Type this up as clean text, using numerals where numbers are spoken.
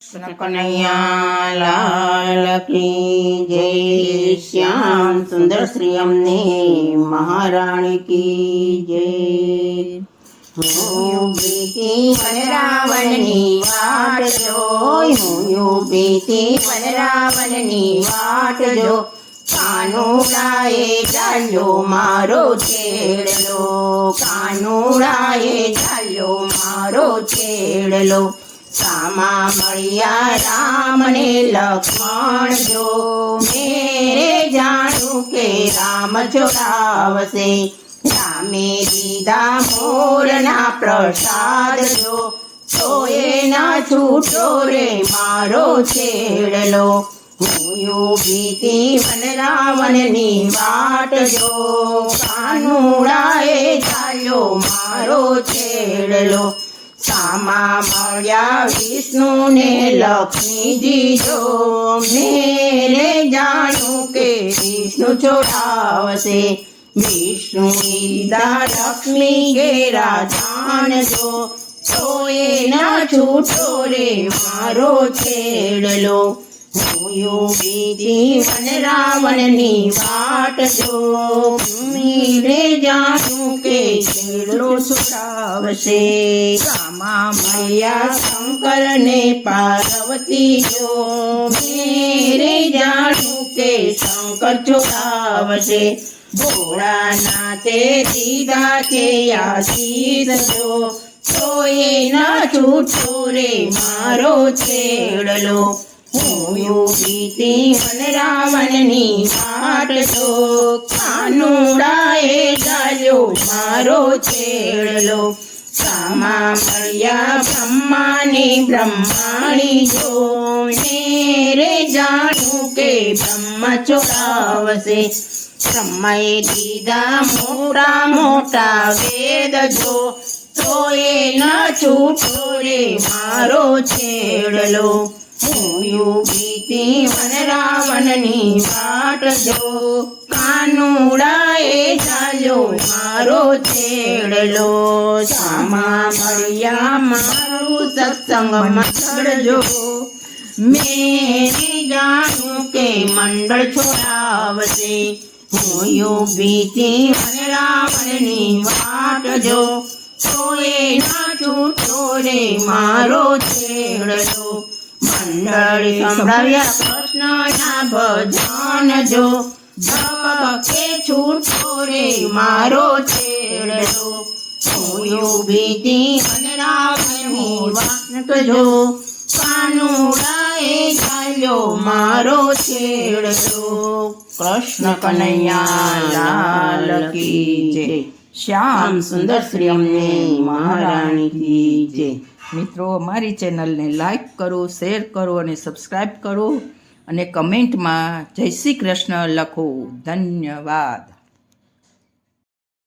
कृष्ण कन्हैया लाल की जय। श्याम सुंदर श्री अम्ने महाराणी की जय। હું બીતી વનરાવનની વાટ જોઈ, હું બીતી વનરાવનની વાટ જો, કાનુડાએ ચાલ્યો મારો છેડલો, કાનુડાએ ચાલ્યો મારો છેડલો. સામા મળ્યા રામ ને લક્ષ્મણ જો, મેરે જાણું કે રામ છોડાવશે. રામે દીધા મોરના પ્રસાદ જો, તો એ ના છૂટો રે મારો છેડલો. હું બીતી વનરાવનની વાટ જો, કાનુડાએ ચાલ્યો મારો છેડલો. સામા મળ્યા વિષ્ણુ ને લક્ષ્મીજી જો, મેરે જાણું કે વિષ્ણુ છોડાવશે. વિષ્ણુ દીધા લક્ષ્મી ઘેરા જાન જો, તો એ ના છૂટો રે મારો છેડલો. હું બીતી વનરાવનની વાટ જો, મેરે જાણું કે છેડલો છોડાવશે. સામા મળ્યા શંકર ને પાર્વતી જો, મેરે જાણું કે શંકર છોડાવશે. ભોળાનાથે દીધા છે આશીષ જો, તો એ ના છૂટો રે મારો છેડલો. હું બીતી વનરાવનની વાટ જો, કાનુડાએ ચાલ્યો મારો છેડલો. સામા મળ્યા બ્રહ્મા ને બ્રહ્માણી જો, મેરે જાણું કે બ્રહ્મ છોડાવશે. બ્રહ્માએ દીધા મોટા મોટા વેદ જો, તો એ ના છૂટો રે મારો છેડલો. હું બીતી વનરાવનની વાટ જો, કાનુડાએ ચાલ્યો મારો છેડલો. સામા મળ્યા મારું સત્સંગમાં ચડજો, મેરે જાણું કે મંડળ છોડાવશે. હું બીતી વનરાવનની વાટ જો, તો એ ના છૂટો રે મારો છેડલો. મંડળી સંભળાવ્યા કૃષ્ણના ભજન જો, ભક્તે છૂટો રે મારો છેડલો. હું બીતી વનરાવનની વાટ જો, કાનુડાએ ચાલ્યો મારો છેડલો. કૃષ્ણ કનૈયા લાલ કી જય. શ્યામ સુંદર શ્રી અમને મહારાણી કી જય. મિત્રો, અમારી ચેનલને લાઈક કરો, શેર કરો અને સબસ્ક્રાઈબ કરો અને કમેન્ટમાં જય શ્રી કૃષ્ણ લખો. ધન્યવાદ.